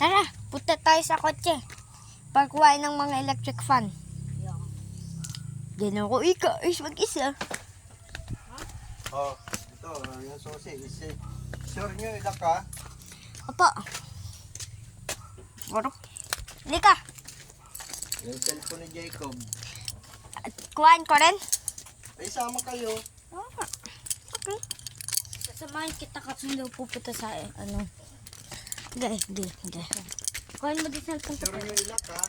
Tara, punta tayo sa kotse. Pagkuhain ng mga electric fan. Diyan ako mag-isa. Oh, ito, yung susi. Sure nyo, ilak ka? Opo. Baro. Lika. Yung cellphone ni Jacob. Kuhain ko rin. Ay, sama kayo. Okay. Sasamahin kita kasi daw pupunta sa ano. Hindi. Kuhain mo din cellphone ko. Sure nyo, ilak ka?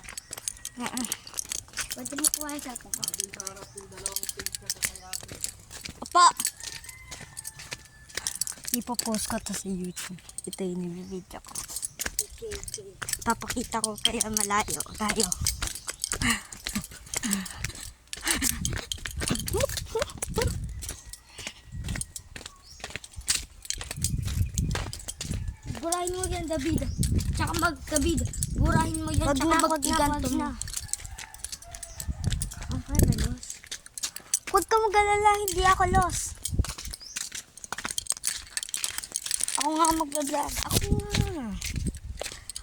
Pwede mo kuhain cellphone ko. Doon sa harap yung dalawang page na kakayaki. Opo. Ipopost ko to sa YouTube. Ito yung nilibidyo ko. Okay. Papakita ko kaya malayo tayo. Burahin mo yan, David. Tsaka David. Burahin mo yan, tsaka mag-iganto mo. Okay, los. Huwag ka mag-alala, hindi ako los. Ako nga mag-vlog. Ako nga.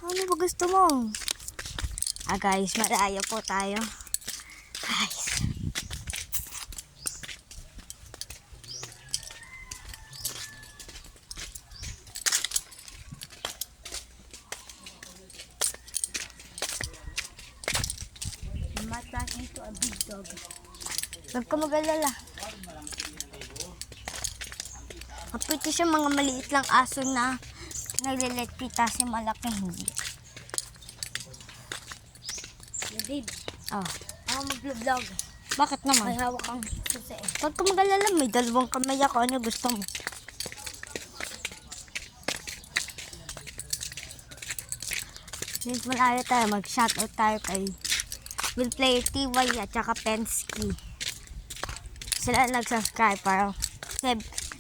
Ano ba gusto mo? Guys, malayo po tayo. Guys. Turn into a big dog. Huwag ka mag-alala. Kapiti siya mga maliit lang aso na naglilit kita si malaki hindi. David. Oh. Ako mag-vlog. Bakit naman? May hawak kang susi. Huwag ka mag-alala. May dalawang kamay ako. Ano gusto mo? Since malayo tayo, mag-shoutout tayo kay Will Player TY at saka Pensky. Sila nag-subscribe para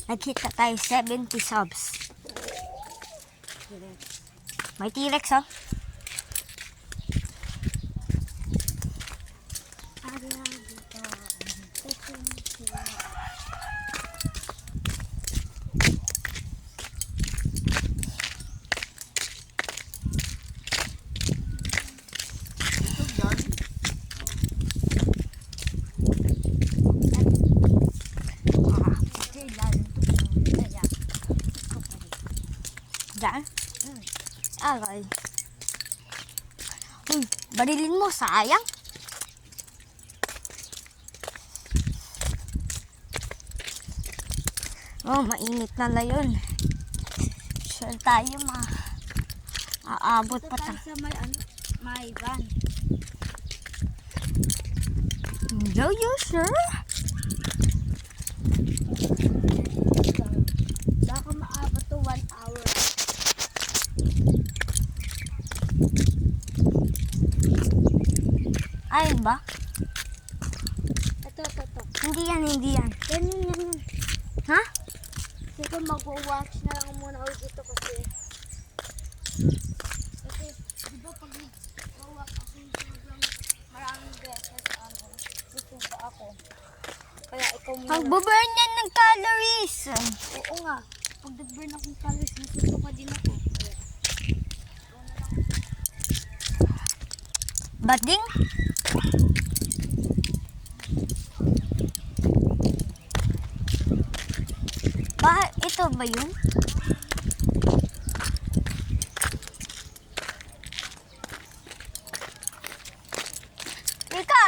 nagkita tayo 70 subs. May T-Rex oh. Diyan? Okay. Barilin mo, sayang. Oh, mainit na yun. Sure tayo aabot pa tayo. Sa may van. Yo, sure? Baka maabot to 1 hour. Ayun ba? Ito. Hindi yan. Yan. Ha? Sige, mag-watch na lang muna ulit dito kasi di ba pag mag-watch ako sobrang maraming beses tutuba ako. Kaya ikaw muna. Magbo-burn yan ng calories. Oo nga. Pag nag-burn akong calories, natutuka din ako. Bading? Ito ba yun? Ika!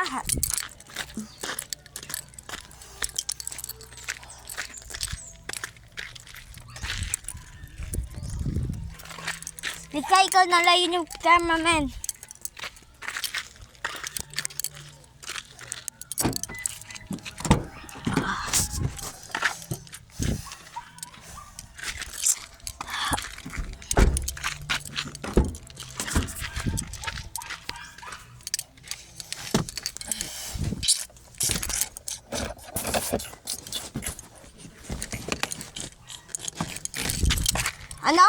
Ika, ikaw nalayin yung cameraman. Ano?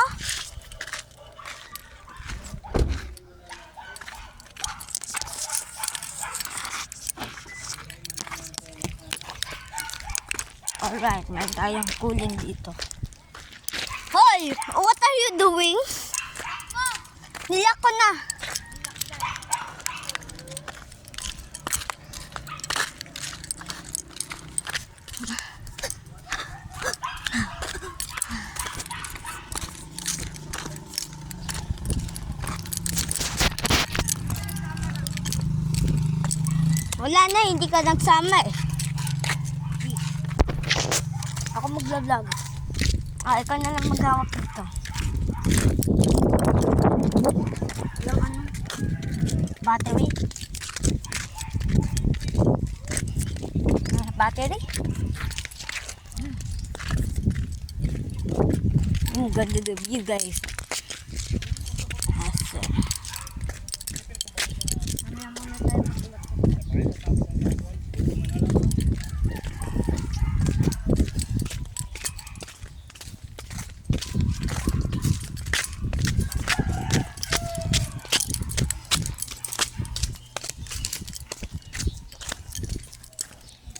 Alright, may tayong cooling dito. Hoy! What are you doing? Nilak ko na. Wala na, hindi ka nagsama eh. Ako magla-vlog. Ikaw na lang maghawak dito. Yung ano? Battery? Battery? Ganda the view, guys. Awesome. Mamaya muna tayo magulap.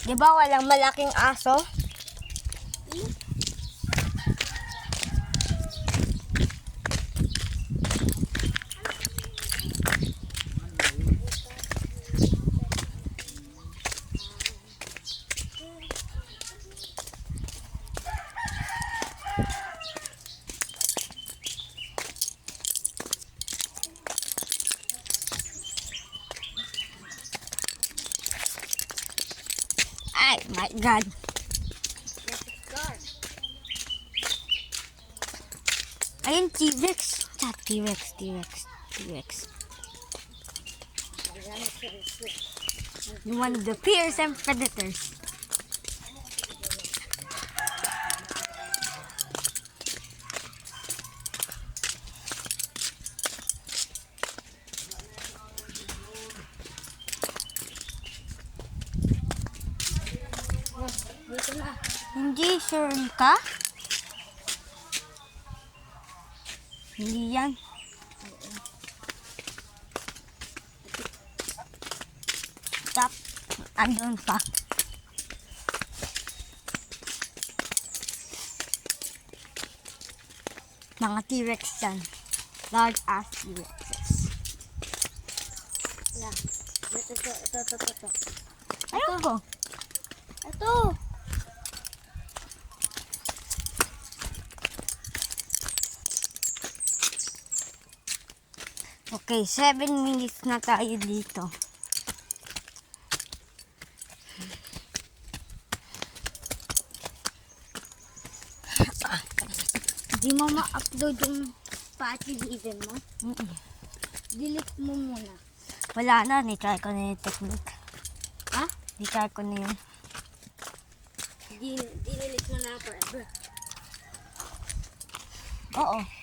Di ba walang malaking aso? Ay, my God. Ayun, T-Rex. T-Rex. One of the fearsome predators. Dito na. Hindi sure ka? Hindi yan. Stop. Andun pa. Mga T-Rex yan. Large ass T-Rexes. Yeah. Ito. Ayun ko. Ito. Okay, 7 minutes na tayo dito. Di mo ma-upload yung pati video mo. Delete mo muna. Wala na, ni-try ko na yung technique. Ha? Ni-try ko na yun. Delete mo na forever. Oo.